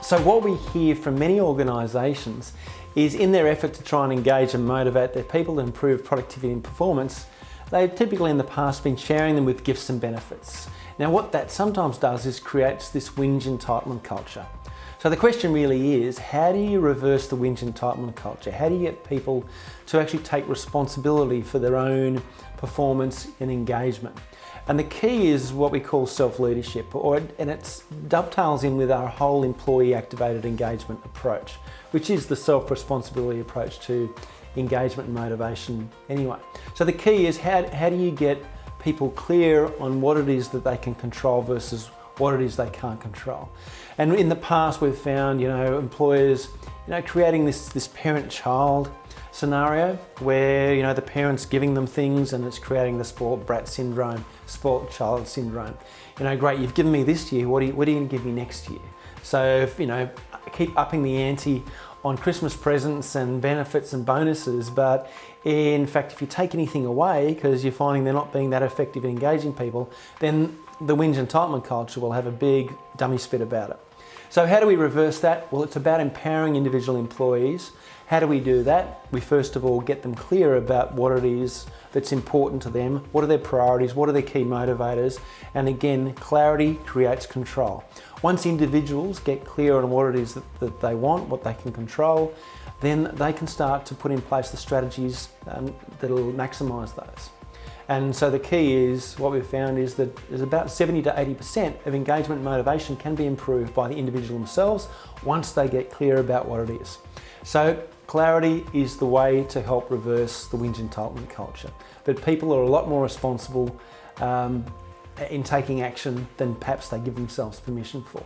So what we hear from many organisations is in their effort to try and engage and motivate their people to improve productivity and performance, they've typically in the past been sharing them with gifts and benefits. Now what that sometimes does is creates this whinge entitlement culture. So the question really is, how do you reverse the whinge entitlement culture? How do you get people to actually take responsibility for their own performance and engagement? And the key is what we call self-leadership, and it dovetails in with our whole employee-activated engagement approach, which is the self-responsibility approach to engagement and motivation anyway. So the key is how do you get people clear on what it is that they can control versus what it is they can't control. And in the past we've found, employers, creating this parent-child scenario where, the parent's giving them things and it's creating the spoiled brat syndrome, spoiled child syndrome. Great, you've given me this year, what are you going to give me next year? So, keep upping the ante on Christmas presents and benefits and bonuses, but in fact, if you take anything away because you're finding they're not being that effective in engaging people, then the whinge entitlement culture will have a big dummy spit about it. So how do we reverse that? Well, it's about empowering individual employees. How do we do that? We first of all get them clear about what it is that's important to them, what are their priorities, what are their key motivators, and again, clarity creates control. Once individuals get clear on what it is that they want, what they can control, then they can start to put in place the strategies that'll maximise those. And so the key is, what we've found is that there's about 70 to 80% of engagement and motivation can be improved by the individual themselves once they get clear about what it is. So clarity is the way to help reverse the whinge entitlement culture. But people are a lot more responsible in taking action than perhaps they give themselves permission for.